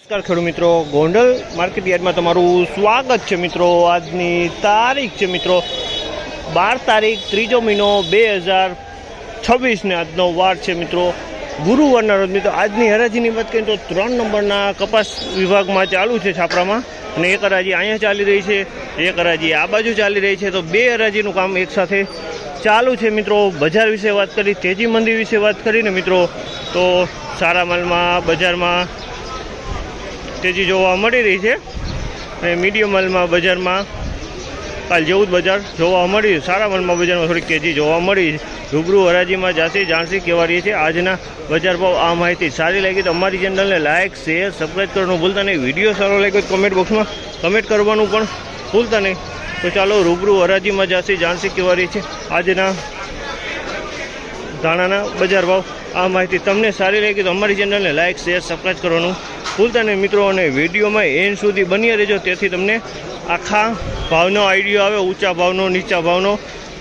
નમસ્કાર ખેડૂત મિત્રો, ગોંડલ માર્કેટ યાર્ડમાં તમારું સ્વાગત છે મિત્રો। આજની તારીખ છે મિત્રો 12 તારીખ 3 મહિનો 2026 ને આજનો વાર છે મિત્રો ગુરુવારના રોજ। મિત્રો આજની હરાજીની વાત કરીએ તો 3 નંબરના કપાસ વિભાગમાં ચાલુ છે છાપરામાં, અને એક હરાજી અહીંયા ચાલી રહી છે, એક હરાજી આ બાજુ ચાલી રહી છે, તો બે હરાજીનું કામ એકસાથે ચાલુ છે મિત્રો। બજાર વિશે વાત કરી, તેજી મંદી વિશે વાત કરીને મિત્રો, તો સારા માલમાં બજારમાં તેજી જોવા મળી રહી છે, અને મીડિયમ માલમાં બજારમાં કાલ જેવું જ બજાર જોવા મળી। સારા માલમાં બજારમાં થોડીક તેજી જોવા મળી। રૂબરૂ હરાજીમાં જાણસી કેવા રહી છે આજના બજાર ભાવ। આ માહિતી સારી લાગી તો અમારી ચેનલને લાઇક, શેર, સબસ્ક્રાઈબ કરવાનું ભૂલતા નહીં। વિડીયો સારો લાગ્યો તો કમેન્ટ બોક્સમાં કમેન્ટ કરવાનું પણ ભૂલતા નહીં। તો ચાલો રૂબરૂ હરાજીમાં જાણસી કેવા રહી છે આજના ધાણાના બજાર ભાવ। આ માહિતી તમને સારી લાગી તો અમારી ચેનલને લાઇક, શેર, સબસ્ક્રાઈબ કરવાનું ભૂલતા નહીં મિત્રો। અને વિડીયોમાં એન્ડ સુધી બની રહેજો, તેથી તમને આખા ભાવનો આઈડિયો આવે, ઊંચા ભાવનો, નીચા ભાવનો,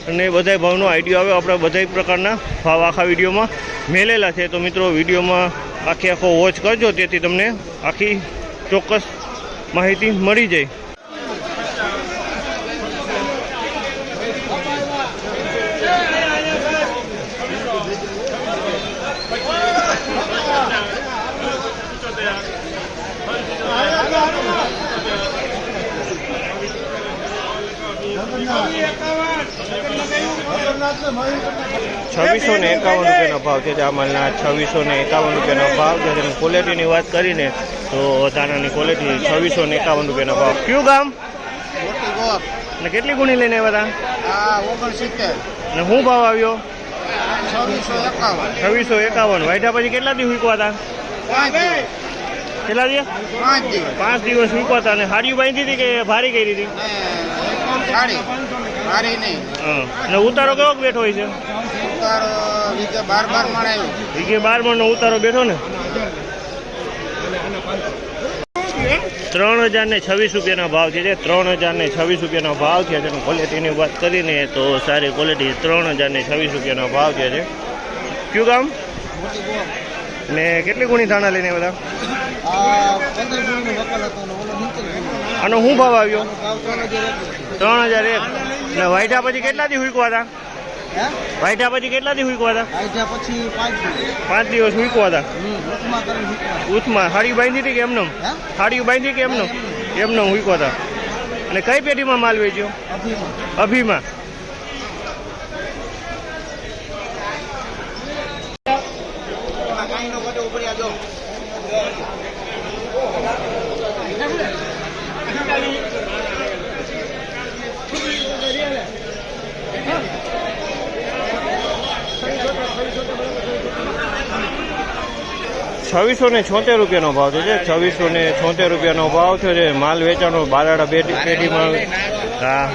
અને બધા ભાવનો આઈડિયો આવે। આપણે બધા પ્રકારના ભાવ આખા વિડીયોમાં મેલેલા છે, તો મિત્રો વિડીયોમાં આખો વોચ કરજો, તેથી તમને આખી ચોક્કસ માહિતી મળી જાય। 2651 રૂપિયાનો ભાવ છે। આ માલના 2651 રૂપિયાનો ભાવ છે। તેની ક્વોલિટીની વાત કરીને તો ધાણાની ક્વોલિટી 2651 રૂપિયાનો ભાવ। કયું ગામ અને કેટલી ગુણી લઈને આવ્યા હતા? 69 અને શું ભાવ આવ્યો? 2651। વાઢ્યા પછી કેટલા દિવસ વીકવા હતા? કેટલા દિવસ? 5 દિવસ વીકવા હતા। અને હાડીઓ બાંધી હતી કે ભારી કરી હતી? અને ઉતારો કેવો બેઠો હોય છે? વીઘે 12 મણનો ઉતારો બેઠો ને। 3026 રૂપિયાના ભાવ છે। 3026 રૂપિયાનો ભાવ છે। તેની ક્વોલિટીની વાત કરીને તો સારી ક્વોલિટી 3026 રૂપિયાનો ભાવ છે। કયું ગામ ને કેટલી ગુણી ધાણા લઈને બધા? આનો શું ભાવ આવ્યો? 3001। ને વાઢ્યા પછી કેટલા દી હુકવા હતા? વાઢ્યા પછી કેટલા દી હુકવા હતા? 5 દિવસ હુકવા હતા। ઉથમાં હાડીઓ બાંધી હતી કે એમનેમ? હાડીઓ બાંધી કે એમનેમ? એમનેમ હુકવા હતા। અને કઈ પેઢીમાં માલ વેચ્યો? અભીમાં। ₹2676 રૂપિયાનો ભાવ છે। 2676 રૂપિયાનો ભાવ છે। માલ વેચાણો બારાડા પેઢીમાં। હા,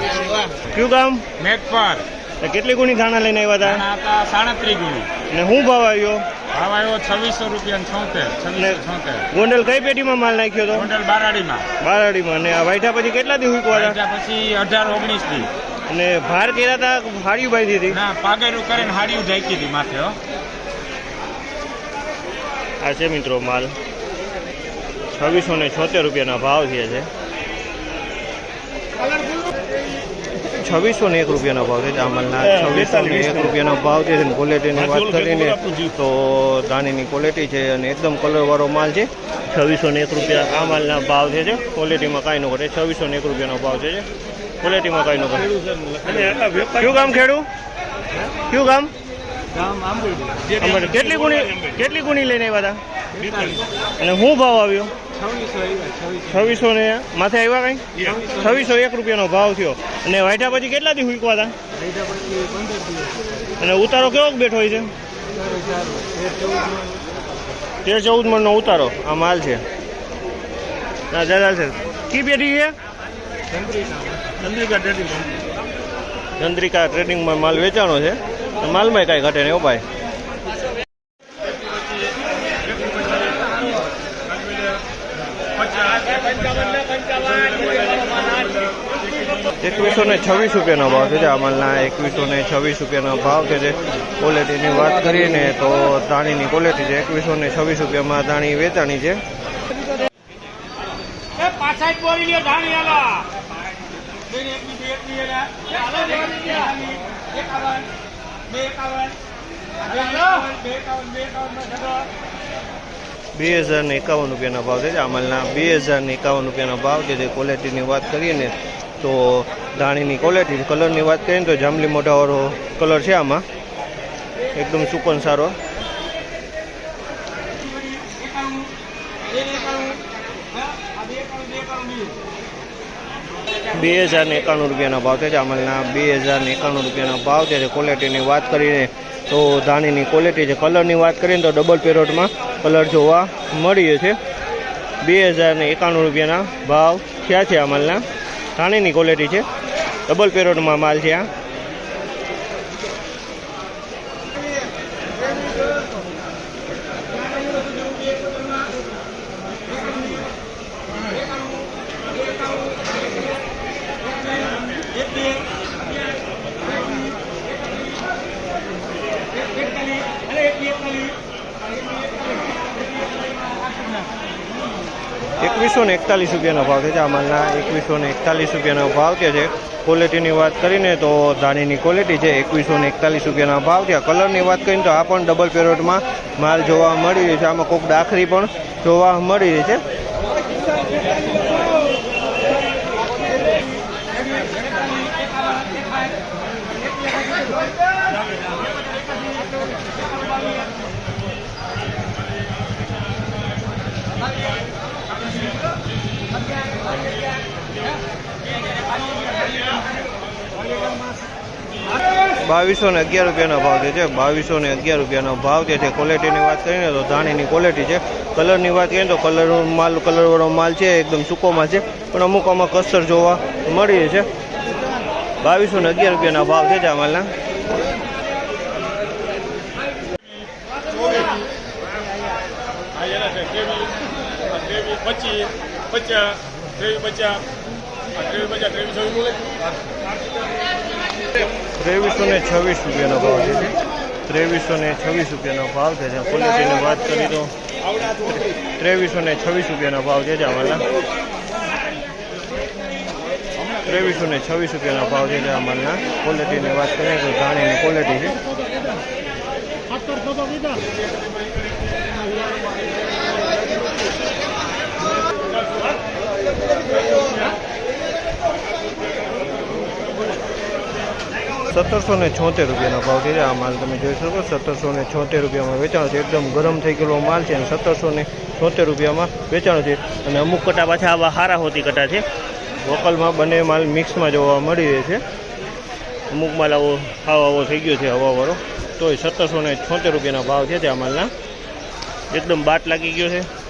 કયું ગામ? મેઘપાર। કેટલી ગુણી ધાણા લઈને આવ્યા હતા? 37 ગુણી। ને શું ભાવ આવ્યો? ભાવ આવ્યો 2676। ગોંડલ કઈ પેઢીમાં માલ નાખ્યો હતો? ગોંડલ બારાડીમાં। ને આ વાઢ્યા પછી કેટલા દી હુકવા હતા? પછી 18-19 દી। અને ભાર કર્યા હતા, હાડીઓ બાંધી હતી? ના, પાગેરું કરીને હાડીઓ ઢાંકી હતી માથે। આ છે મિત્રો માલ 2676 રૂપિયાના ભાવ થયા છે। 2601 રૂપિયાનો ભાવ છે। આ માલના 2601 રૂપિયાનો ભાવ છે। ક્વોલિટીની વાત કરીને તો ધાણીની ક્વોલિટી છે, અને એકદમ કલરવાળો માલ છે। 2601 રૂપિયા આ માલના ભાવ છે। ક્વોલિટીમાં કાંઈ ન ઘટે। 2601 રૂપિયાનો ભાવ છે। ક્વોલિટીમાં કાંઈ ન ઘટે। કયું ગામ ખેડૂ? કયું ગામ? કેટલી ગુણી લઈને આવ્યા હતા? અને શું ભાવ આવ્યો? 2600 ને માથે આવ્યા કઈ? 2601 રૂપિયાનો ભાવ થયો। અને વાઢ્યા પછી કેટલા દી હુકવા હતા? અને ઉતારો કેવો બેઠો હોય છે? 13-14 મણનો ઉતારો આ માલ છે। ના દાદા છે કી પેઢી છે? ચંદ્રિકા ટ્રેડિંગમાં માલ વેચાણો છે। માલમાં કાંઈ ઘટે નહીં ભાઈ। 2126 રૂપિયાનો ભાવ છે। આ માલના 2126 રૂપિયાનો ભાવ છે। ક્વોલિટીની વાત કરીએ તો ધાણીની ક્વોલિટી છે। 2126 રૂપિયામાં ધાણી વેચાણી છે। આ સાઈડ બોલી લ્યો ધાણી આલા બે એકની એના હાલો દેવાની ગયા 2051 રૂપિયાના ભાવ છે અમલના 2051 રૂપિયાના ભાવ છે ક્વોલિટીની વાત કરીએ ને તો ધાણીની ક્વોલિટી કલરની વાત કરીએ ને તો જાંબલી મોઢાવાળો કલર છે આમાં એકદમ સુકન સારો 2091 રૂપિયાના ભાવ છે અમલના 2091 રૂપિયાના ભાવ છે ક્વોલિટીની વાત કરીને તો ધાણીની ક્વોલિટી છે કલરની વાત કરીએ ને તો ડબલ પેરોટમાં કલર જોવા મળી છે 2091 રૂપિયાના ભાવ થયા છે અમલના ધાણીની ક્વોલિટી છે ડબલ પેરોટમાં માલ છે આ ₹2141 ભાવ છે માલના 2141 રૂપિયાનો ભાવ છે ક્વોલિટીની વાત કરીને તો ધાણીની ક્વોલિટી છે 2141 રૂપિયાના ભાવ છે કલરની વાત કરીને તો આ પણ ડબલ પેરોટમાં માલ જોવા મળી રહ્યો છે આમાં કોઈક ડાખરી પણ જોવા મળી રહી છે ₹2211 રૂપિયાનો ભાવ છે ₹2211 રૂપિયાનો ભાવ છે ક્વોલિટીની વાત કરીએ તો ધાણીની ક્વોલિટી છે કલરની વાત કરીએ તો કલરવાળો માલ છે એકદમ સૂકો માલ છે પણ અમુક આમાં કસ્તર જોવા મળી છે ₹2211 રૂપિયાના ભાવ છે આ માલના ₹2326 રૂપિયાનો ભાવ છે ₹2326 રૂપિયાનો ભાવ છે ક્વોલિટીની વાત કરીએ તો ₹2326 રૂપિયાનો ભાવ છે આમાંના ₹2326 રૂપિયાનો ભાવ છે આમાંના ક્વોલિટીની વાત કરીએ તો ધાણીની ક્વોલિટી છે ₹1776 રૂપિયાનો ભાવ છે આ માલ તમે જોઈ શકો ₹1776 રૂપિયામાં વેચાણો છે એકદમ ગરમ થઈ ગયેલો માલ છે અને ₹1776 રૂપિયામાં વેચાણો છે અને અમુક કટા પાછા આવા હારા હોતી કટા છે વોકલમાં બંને માલ મિક્સમાં જોવા મળી રહે છે અમુક માલ આવો થઈ ગયો છે હવાવાળો તોય ₹1776 રૂપિયાના ભાવ છે આ માલના એકદમ બાટ લાગી ગયો છે